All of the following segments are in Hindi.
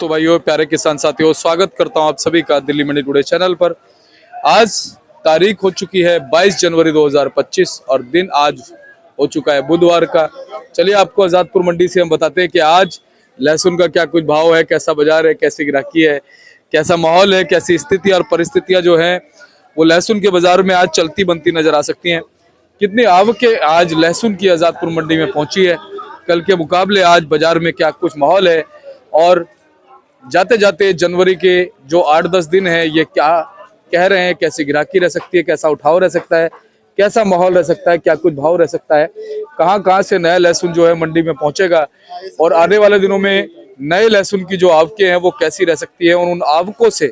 दोस्तों, भाइयों, प्यारे किसान साथियों, स्वागत करता हूं आप सभी का दिल्ली मंडी टुडे चैनल पर। आज तारीख हो चुकी है 22 जनवरी 2025 और दिन आज हो चुका है बुधवार का। चलिए आपको आजादपुर मंडी से हम बताते हैं कि आज लहसुन का क्या कुछ भाव है, कैसा बाजार है, कैसी ग्राहकी है, कैसा माहौल है, कैसी स्थिति और परिस्थितियां जो है वो लहसुन के बाजार में आज चलती बनती नजर आ सकती हैं। कितनी आवकें आज लहसुन की आजादपुर मंडी में पहुंची है, कल के मुकाबले आज बाजार में क्या कुछ माहौल है, और जाते जाते जनवरी के जो 8-10 दिन है ये क्या कह रहे हैं, कैसी ग्राहकी रह सकती है, कैसा उठाव रह सकता है, कैसा माहौल रह सकता है, क्या कुछ भाव रह सकता है, कहां से नया लहसुन जो है मंडी में पहुंचेगा और आने वाले दिनों में नए लहसुन की जो आवकें हैं वो कैसी रह सकती है और उन आवकों से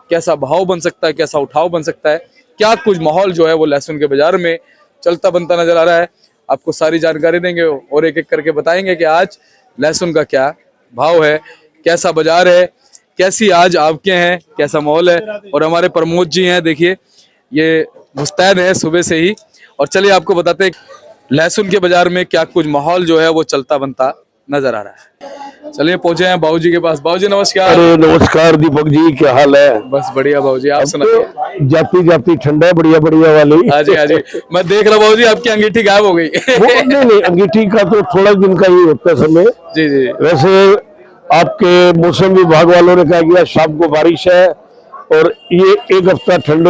कैसा भाव बन सकता है, कैसा उठाव बन सकता है, क्या कुछ माहौल जो है वो लहसुन के बाजार में चलता बनता नजर आ रहा है। आपको सारी जानकारी देंगे और एक एक करके बताएंगे कि आज लहसुन का क्या भाव है, कैसा बाजार है, कैसी आज आवकें हैं, कैसा माहौल है। और हमारे प्रमोद जी हैं, देखिए ये मुस्तैद है सुबह से ही। और चलिए आपको बताते हैं लहसुन के बाजार में क्या कुछ माहौल जो है वो चलता बनता नजर आ रहा है। चलिए पहुंचे हैं बाबू जी के पास। बाबू जी नमस्कार। अरे नमस्कार दीपक जी, क्या हाल है? बस बढ़िया बाबू जी, आप सुनाइए। जाती जाती ठंडा है, बढ़िया बढ़िया वाली। हाँ जी हाँ जी, मैं देख रहा हूँ बाबू जी आपकी अंगीठी गायब हो गई। नहीं, अंगीठी का तो थोड़ा दिन का ही होता है समय। जी जी। वैसे आपके मौसम विभाग वालों ने कहा कि आज शाम को बारिश है और ये एक हफ्ता ठंड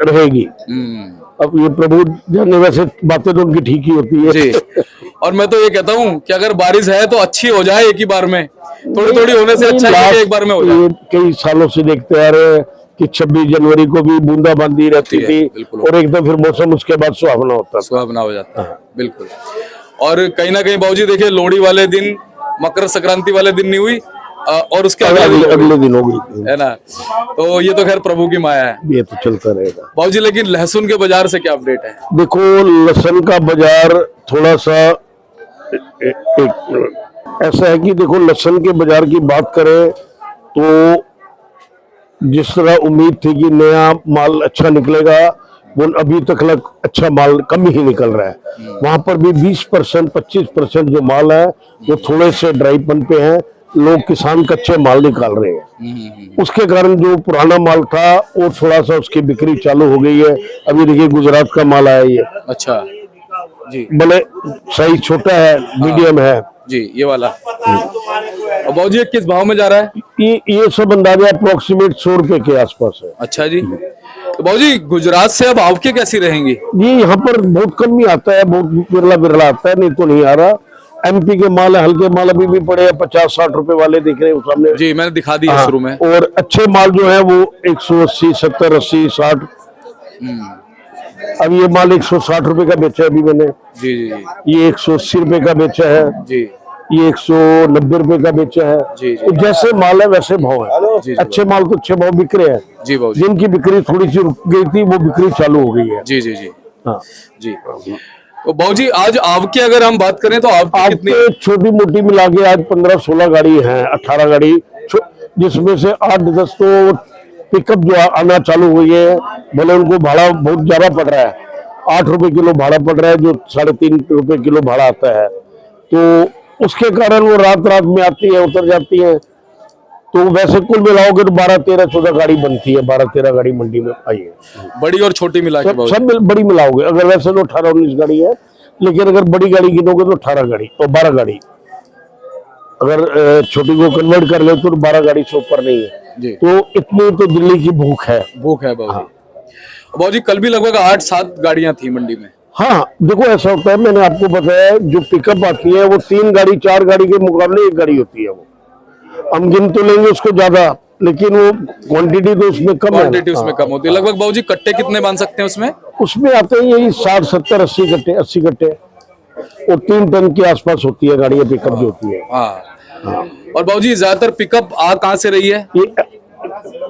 रहेगी। अब ये प्रभु जाने, वैसे बातें तो उनकी ठीक ही होती है जी। और मैं तो ये कहता हूँ कि अगर बारिश है तो अच्छी हो जाए एक ही बार में, थोड़ी थोड़ी होने से अच्छा है कि एक बार में हो जाए। कई सालों से देखते आ रहे हैं कि 26 जनवरी को भी बूंदाबांदी रहती थी और एकदम फिर मौसम उसके बाद सुहावना होता, सुहावना हो जाता है। बिल्कुल। और कहीं ना कहीं बाबूजी देखिए लोहड़ी वाले दिन, मकर संक्रांति वाले दिन नहीं हुई और उसके अगले दिन हो गई है ना। तो ये तो खैर प्रभु की माया है, ये तो चलता रहेगा बाबूजी। लेकिन लहसुन के बाजार से क्या अपडेट है? देखो, लहसुन का बाजार थोड़ा सा ऐसा है कि देखो, लहसुन के बाजार की बात करें तो जिस तरह उम्मीद थी कि नया माल अच्छा निकलेगा, वो अभी तक अच्छा माल कम ही निकल रहा है। वहां पर भी 20% 25% जो माल है वो थोड़े से ड्राईपन पे है। लोग किसान कच्चे माल निकाल रहे हैं, उसके कारण जो पुराना माल था वो थोड़ा सा उसकी बिक्री चालू हो गई है। अभी देखिए गुजरात का माल आया ये, अच्छा जी, भले साइज छोटा है, मीडियम है जी, ये वाला। और बाबूजी किस भाव में जा रहा है? ये सब अंदाजा अप्रोक्सीमेट 100 रुपए के आसपास है। अच्छा जी। तो बाबूजी गुजरात से अब आवकें कैसी रहेंगी? जी यहाँ पर बहुत कम ही आता है, बहुत विरला आता है, नहीं तो नहीं आ रहा। एमपी के माल, हल्के माल अभी भी पड़े हैं 50-60 रुपए वाले दिख रहे हैं सामने। जी मैंने दिखा दिया शुरू में। और अच्छे माल जो है वो 180, 70, 80, 60। अब ये माल 160 रुपए का बेचा है अभी मैंने। जी जी। ये 180 रुपए का बेचा है जी। ये 190 रुपए का बेचा है। जी। तो जैसे माल है वैसे भाव है। अच्छे माल तो अच्छे भाव बिक रहे हैं जी बाबू। जिनकी बिक्री थोड़ी सी रुक गई थी वो बिक्री चालू हो गई है। जी जी जी। हाँ जी। तो बाबूजी आज आवके अगर हम बात करें तो आवके कितनी? छोटी मोटी मिला के आज 15-16 गाड़ी है, 18 गाड़ी, जिसमें से 8-10 तो पिकअप जो आना चालू हुई है। भले उनको भाड़ा बहुत ज्यादा पड़ रहा है, 8 रुपए किलो भाड़ा पड़ रहा है, जो 3.5 रुपए किलो भाड़ा आता है, तो उसके कारण वो रात रात में आती है, उतर जाती है। तो वैसे कुल मिलाओगे तो 12-13-14 गाड़ी बनती है, 12-13 गाड़ी मंडी में आई है, बड़ी और छोटी मिला के। सब बड़ी मिलाओगे अगर, वैसे तो 18-19 गाड़ी है, लेकिन अगर बड़ी गाड़ी गिनोगे तो 18 गाड़ी और 12 गाड़ी। अगर छोटी को कन्वर्ट कर ले तो 12 गाड़ी से ऊपर नहीं है। तो इतनी तो दिल्ली की भूख है बाबूजी। कल भी लगभग 8-7 गाड़ियां थी मंडी में। हाँ देखो, ऐसा होता है, मैंने आपको बताया, जो पिकअप आती है वो 3 गाड़ी 4 गाड़ी के मुकाबले 1 गाड़ी होती है। वो हम गिन तो लेंगे उसको ज्यादा, लेकिन वो क्वांटिटी तो उसमें कम है। क्वांटिटी उसमें कम होती है। लगभग बाबूजी कट्टे कितने बांध सकते हैं उसमें? उसमें आते हैं यही 60, 70, 80 कट्टे, 80 कट्टे, और 3 टन के आसपास होती है गाड़ियां पिकअप जो होती है। हाँ। और बाबूजी ज्यादातर पिकअप कहाँ से रही है? ये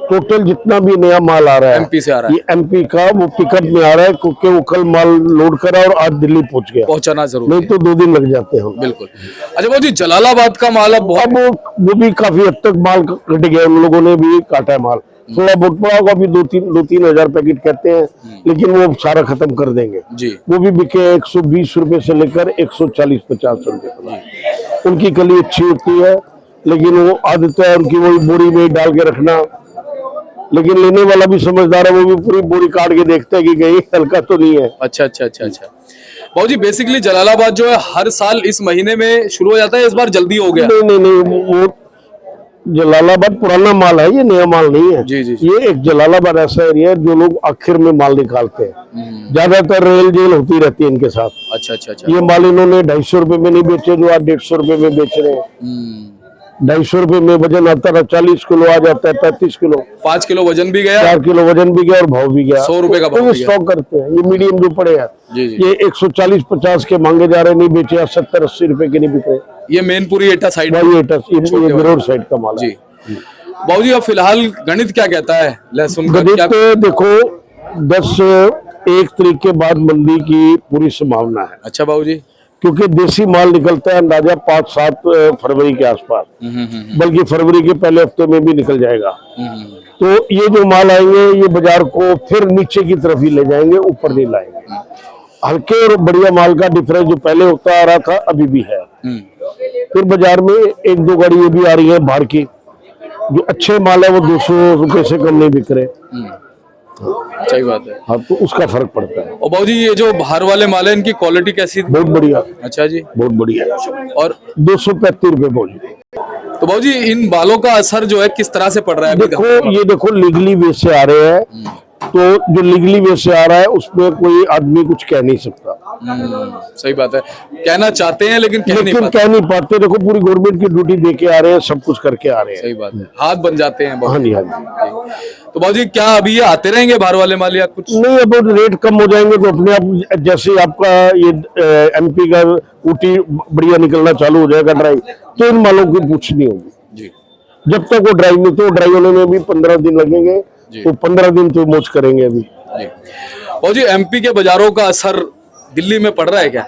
टोटल जितना भी नया माल आ रहा है एमपी से आ रहा है। ये एमपी का वो पिकअप में आ रहा है, क्योंकि वो कल माल लोड करा और आज दिल्ली पहुंच गया। पहुंचाना जरूर, नहीं तो 2 दिन लग जाते हैं। बिल्कुल। अच्छा बाबूजी, जलालाबाद का माल अब वो भी काफी हद तक माल कट गया, उन लोगों ने भी काटा है माल। थोड़ा बहुत पड़ा होगा, अभी 2-3 हजार पैकेट कहते हैं, लेकिन वो सारा खत्म कर देंगे जी। वो भी बिके 120 रुपए से लेकर 140-50 रुपए। उनकी कली अच्छी होती है, लेकिन वो आदत है उनकी, वही बोरी में डाल के रखना। लेकिन लेने वाला भी समझदार है, वो भी पूरी बोरी काट के देखता है कि कहीं हल्का तो नहीं है। अच्छा अच्छा अच्छा अच्छा। बाबूजी बेसिकली जलालाबाद जो है हर साल इस महीने में शुरू हो जाता है, इस बार जल्दी हो गया। नहीं नहीं नहीं, वो जलालाबाद पुराना माल है, ये नया माल नहीं है। जी जी जी। ये एक जलालाबाद ऐसा एरिया है जो लोग आखिर में माल निकालते हैं। ज्यादातर रेल जेल होती रहती है इनके साथ। अच्छा अच्छा अच्छा। ये माल इन्होंने 250 रुपए में नहीं बेचे, जो आज 150 रुपए में बेच रहे हैं। 250 रुपए में वजन आता था, 40 किलो आ जाता है, 35 किलो, 5 किलो वजन भी गया, 4 किलो वजन भी गया और भाव भी गया। 100 रुपए का भाव तो भी स्टॉक करते हैं। ये मीडियम जो पड़े हैं, जी जी। ये 140-50 के मांगे जा रहे, नहीं बेचे, 70-80 रुपए के नहीं बिक रहे। ये मेनपुरी एटा साइड भाई ये गरोड़ साइड का माल है। जी। बाबूजी अब फिलहाल गणित क्या कहता है लहसुन का? गणित क्या? देखो 1 तारीख के बाद मंदी की पूरी संभावना है, अच्छा बाबूजी। क्योंकि देसी माल निकलता है अंदाजा 5-7 फरवरी के आसपास, बल्कि फरवरी के पहले हफ्ते में भी निकल जाएगा। तो ये जो माल आएंगे ये बाजार को फिर नीचे की तरफ ही ले जाएंगे, ऊपर नहीं लाएंगे। हल्के और बढ़िया माल का डिफरेंस जो पहले होता आ रहा था अभी भी है। फिर बाजार में 1-2 गाड़ी ये भी आ रही है बाहर की, जो अच्छे माल है वो 200 रुपए से कम नहीं बिक रहे। सही बात है। हाँ, तो उसका फर्क पड़ता है। और बाबूजी ये जो बाहर वाले माल है इनकी क्वालिटी कैसी थी? बहुत बढ़िया। अच्छा जी, बहुत बढ़िया। और 235 रुपए बोली। तो बाबूजी इन बालों का असर जो है किस तरह से पड़ रहा है? देखो लीगली वे से आ रहे हैं, तो जो लीगली वे से आ रहा है उसमें कोई आदमी कुछ कह नहीं सकता। सही बात है, कहना चाहते हैं लेकिन कह नहीं पाते। देखो पूरी गवर्नमेंट की ड्यूटी दे के आ रहे हैं, सब कुछ करके आ रहे हैं। सही बात है, हाथ बन जाते हैं। हाँ जी, हाँ जी। तो बाबूजी क्या अभी ये आते रहेंगे बाहर वाले माल या कुछ नहीं? अब रेट कम हो जाएंगे तो अपने आप, जैसे आपका ये MP का ऊटी बढ़िया निकलना चालू हो जाएगा ड्राई, तो इन मालों की पूछ नहीं होगी जी। जब तक वो ड्राई नहीं, तो ड्राई होने में भी 15 दिन लगेंगे, तो 15 दिन तो मौज करेंगे अभी जी। बाबूजी MP के बाजारों का असर दिल्ली में पड़ रहा है क्या?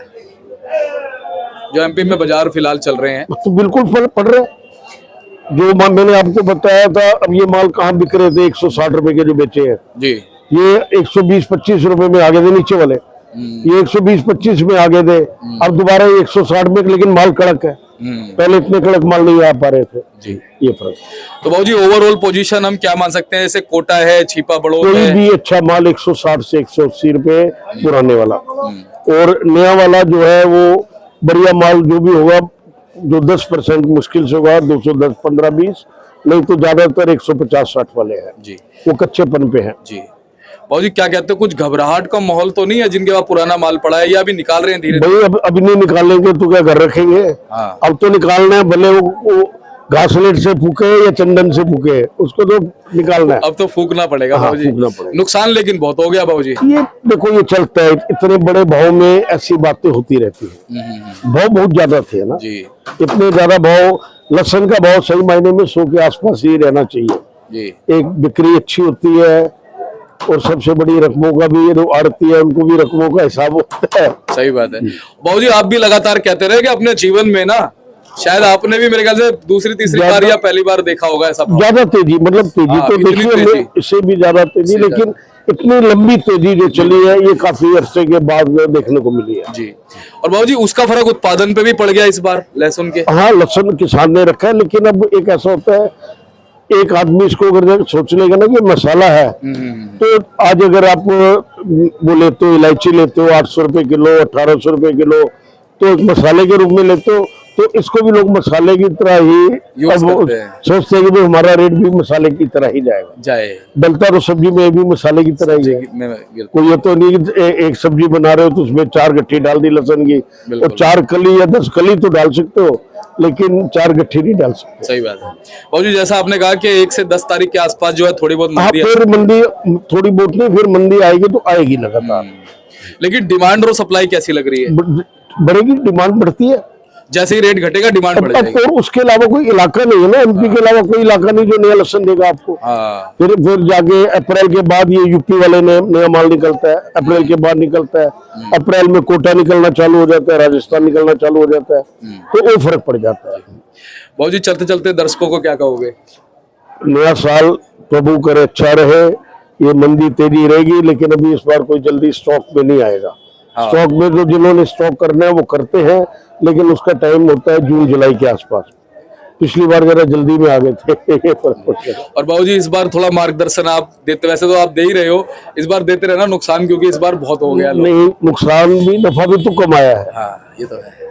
जो MP में बाजार फिलहाल चल रहे हैं तो बिल्कुल फर्क पड़ रहा है। जो मैंने आपको बताया था, अब ये माल कहाँ बिक रहे थे 160 रुपए के जो बेचे हैं जी, ये 120-25 रुपए में आ गए थे नीचे वाले। ये 120-25 में आ गए थे, अब दोबारा 160 में, लेकिन माल कड़क है। पहले इतने कड़क माल नहीं आ पा रहे थे जी, ये फर्क। तो बाबूजी ओवरऑल पोजीशन हम क्या मान सकते हैं? जैसे कोटा है, छिपा बड़ोद कोई है, भी अच्छा माल 160 से 180 रुपए पुराने वाला, और नया वाला जो है वो बढ़िया माल जो भी होगा, जो 10% मुश्किल से होगा 210, 15, 20, नहीं तो ज्यादातर 150-60 वाले हैं जी, वो कच्चेपन पे है जी। बाबूजी क्या कहते हैं, कुछ घबराहट का माहौल तो नहीं है जिनके पास पुराना माल पड़ा है, या अभी निकाल रहे हैं धीरे धीरे? भाई अब नहीं निकालेंगे तो क्या घर रखेंगे? हाँ। अब तो निकालना है, भले वो घासलेट से फूके या चंदन से फूके, उसको तो निकालना है। अब तो फूकना पड़ेगा हाँ, बाबूजी। फूकना पड़ेगा। नुकसान लेकिन बहुत हो गया बाबूजी। ये देखो ये चलता है, इतने बड़े भाव में ऐसी बातें होती रहती है। भाव बहुत ज्यादा थे ना जी इतने ज्यादा भाव। लहसुन का भाव सही मायने में 100 के आसपास ही रहना चाहिए। जी, एक बिक्री अच्छी होती है, और सबसे बड़ी रकमों का भी, ये जो आड़ती है उनको भी रकमों का हिसाब होता है। सही बात है बाबूजी। आप भी लगातार कहते रहे कि अपने जीवन में ना, शायद आपने भी मेरे ख्याल से दूसरी तीसरी बार या पहली बार देखा होगा ऐसा भाव। ज्यादा तेजी, मतलब तेजी हाँ, तो इतनी देखिए तेजी। हमने, इससे भी ज्यादा तेजी, लेकिन इतनी लंबी तेजी जो चली है ये काफी अरसे के बाद देखने को मिली है जी। और बाबूजी उसका फर्क उत्पादन पे भी पड़ गया इस बार लहसुन के? हाँ, लहसुन किसान ने रखा है, लेकिन अब एक ऐसा होता है, एक आदमी इसको अगर सोच लेगा ना कि मसाला है, तो आज अगर आप वो लेते हो, इलायची लेते हो 800 रुपए किलो, 1800 रुपए किलो, तो एक मसाले के रूप में लेते हो, तो इसको भी लोग मसाले की तरह ही यूज करते हैं। सोचते हैं कि हमारा रेट भी मसाले की तरह ही जाएगा। डलता तो सब्जी में भी मसाले की तरह ही है। कोई ये तो नहीं कि एक सब्जी बना रहे हो तो उसमें 4 गट्ठी डाल दी लहसुन की, और 4 कली या 10 कली तो डाल सकते हो, लेकिन 4 गट्ठी नहीं डाल सकते। सही बात है बाबूजी। जैसा आपने कहा कि 1 से 10 तारीख के आसपास जो है थोड़ी बहुत मंदी, फिर मंदी थोड़ी बहुत नहीं, फिर मंदी आएगी तो आएगी लगातार। लेकिन डिमांड और सप्लाई कैसी लग रही है? बढ़ेगी, डिमांड बढ़ती है। जैसे ही रेट घटेगा डिमांड बढ़ जाएगी। और उसके अलावा कोई इलाका नहीं है ना, MP के अलावा कोई इलाका नहीं जो नया लहसुन देगा आपको। फिर जाके अप्रैल के बाद ये UP वाले नया माल निकलता है, अप्रैल के बाद निकलता है। अप्रैल में कोटा निकलना चालू हो जाता है, राजस्थान निकलना चालू हो जाता है, तो वो फर्क पड़ जाता है। बाबूजी चलते चलते दर्शकों को क्या कहोगे? नया साल प्रभु करे अच्छा रहे, ये मंदी तेजी रहेगी, लेकिन अभी इस बार कोई जल्दी स्टॉक में नहीं आएगा। स्टॉक में जो जिन्होंने स्टॉक करना है वो करते हैं, लेकिन उसका टाइम होता है जून जुलाई के आसपास। पिछली बार जरा जल्दी में आ गए थे ये फर्क पड़ गया। और बाबूजी इस बार थोड़ा मार्गदर्शन आप देते, वैसे तो आप दे ही रहे हो, इस बार देते रहना नुकसान, क्योंकि इस बार बहुत हो गया। नहीं, नुकसान भी नफा भी तो कमाया है। हाँ ये तो है।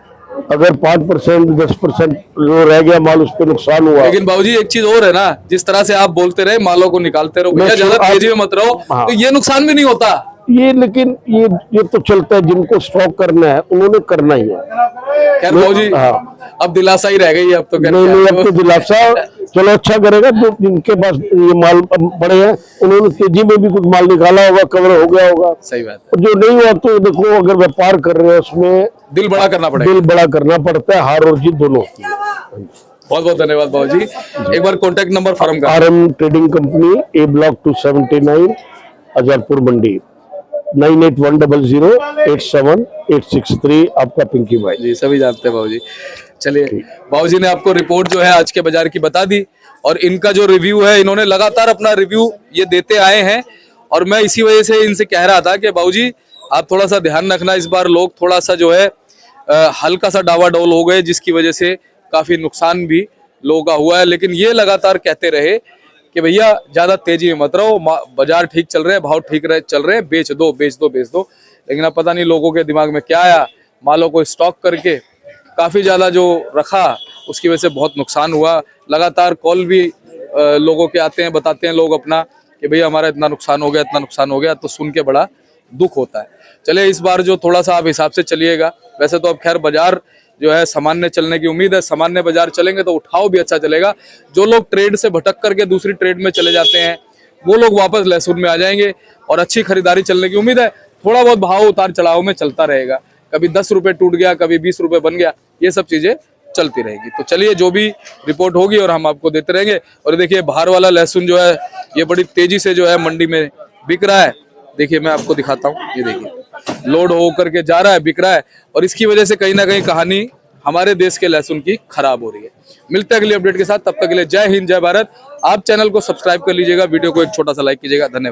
अगर 5% 10% जो रह गया माल उस पर नुकसान हुआ। लेकिन बाबूजी एक चीज और है ना, जिस तरह से आप बोलते रहे मालों को निकालते रहो भैया, ज्यादा तेजी में मत रहो, हाँ। तो ये नुकसान भी नहीं होता ये लेकिन ये तो चलता है, जिनको स्टॉक करना है उन्होंने करना ही है। खैर बाबूजी हाँ। अब दिलासा ही रह गई अब तो। नहीं, अब तो दिलासा चलो अच्छा करेगा, जो जिनके पास ये माल पड़े हैं उन्होंने तेजी में भी कुछ माल निकाला होगा, कवर हो गया होगा। सही बात है। और जो नहीं हुआ तो देखो, अगर व्यापार कर रहे हैं उसमें दिल बड़ा करना पड़ेगा। दिल बड़ा करना पड़ता है, हार और जीत दोनों होती है। बहुत बहुत धन्यवाद बाबूजी। एक बार कॉन्टेक्ट नंबर फर्म का। RM trading company, A block 279, अजरपुर मंडी, 9810087863। आपका पिंकी भाई जी सभी जानते हैं बाबूजी। चलिए बाबूजी ने आपको रिपोर्ट जो है आज के बाजार की बता दी, और इनका जो रिव्यू है, इन्होंने लगातार अपना रिव्यू ये देते आए हैं, और मैं इसी वजह से इनसे कह रहा था कि बाबूजी आप थोड़ा सा ध्यान रखना, इस बार लोग थोड़ा सा जो है हल्का सा डावाडोल हो गए, जिसकी वजह से काफी नुकसान भी लोगों का हुआ है। लेकिन ये लगातार कहते रहे कि भैया ज्यादा तेजी में मत रहो, बाजार ठीक चल रहे हैं, भाव ठीक चल रहे हैं, बेच दो बेच दो बेच दो। लेकिन अब पता नहीं लोगों के दिमाग में क्या आया, मालों को स्टॉक करके काफी ज्यादा जो रखा, उसकी वजह से बहुत नुकसान हुआ। लगातार कॉल भी लोगों के आते हैं, बताते हैं लोग अपना कि भैया हमारा इतना नुकसान हो गया, इतना नुकसान हो गया, तो सुन के बड़ा दुख होता है। चलिए इस बार जो थोड़ा सा आप हिसाब से चलिएगा, वैसे तो अब खैर बाजार जो है सामान्य चलने की उम्मीद है, सामान्य बाजार चलेंगे तो उठाव भी अच्छा चलेगा। जो लोग ट्रेड से भटक करके दूसरी ट्रेड में चले जाते हैं, वो लोग वापस लहसुन में आ जाएंगे, और अच्छी खरीदारी चलने की उम्मीद है। थोड़ा बहुत भाव उतार चढ़ाव में चलता रहेगा, कभी 10 रुपए टूट गया, कभी 20 रुपए बन गया, ये सब चीजें चलती रहेगी। तो चलिए जो भी रिपोर्ट होगी और हम आपको देते रहेंगे। और देखिए बाहर वाला लहसुन जो है ये बड़ी तेजी से जो है मंडी में बिक रहा है। देखिए मैं आपको दिखाता हूँ, ये देखिए लोड होकर के जा रहा है, बिक रहा है, और इसकी वजह से कहीं ना कहीं कहानी हमारे देश के लहसुन की खराब हो रही है। मिलते हैं अगले अपडेट के साथ, तब तक के लिए जय हिंद जय भारत। आप चैनल को सब्सक्राइब कर लीजिएगा, वीडियो को एक छोटा सा लाइक कीजिएगा। धन्यवाद।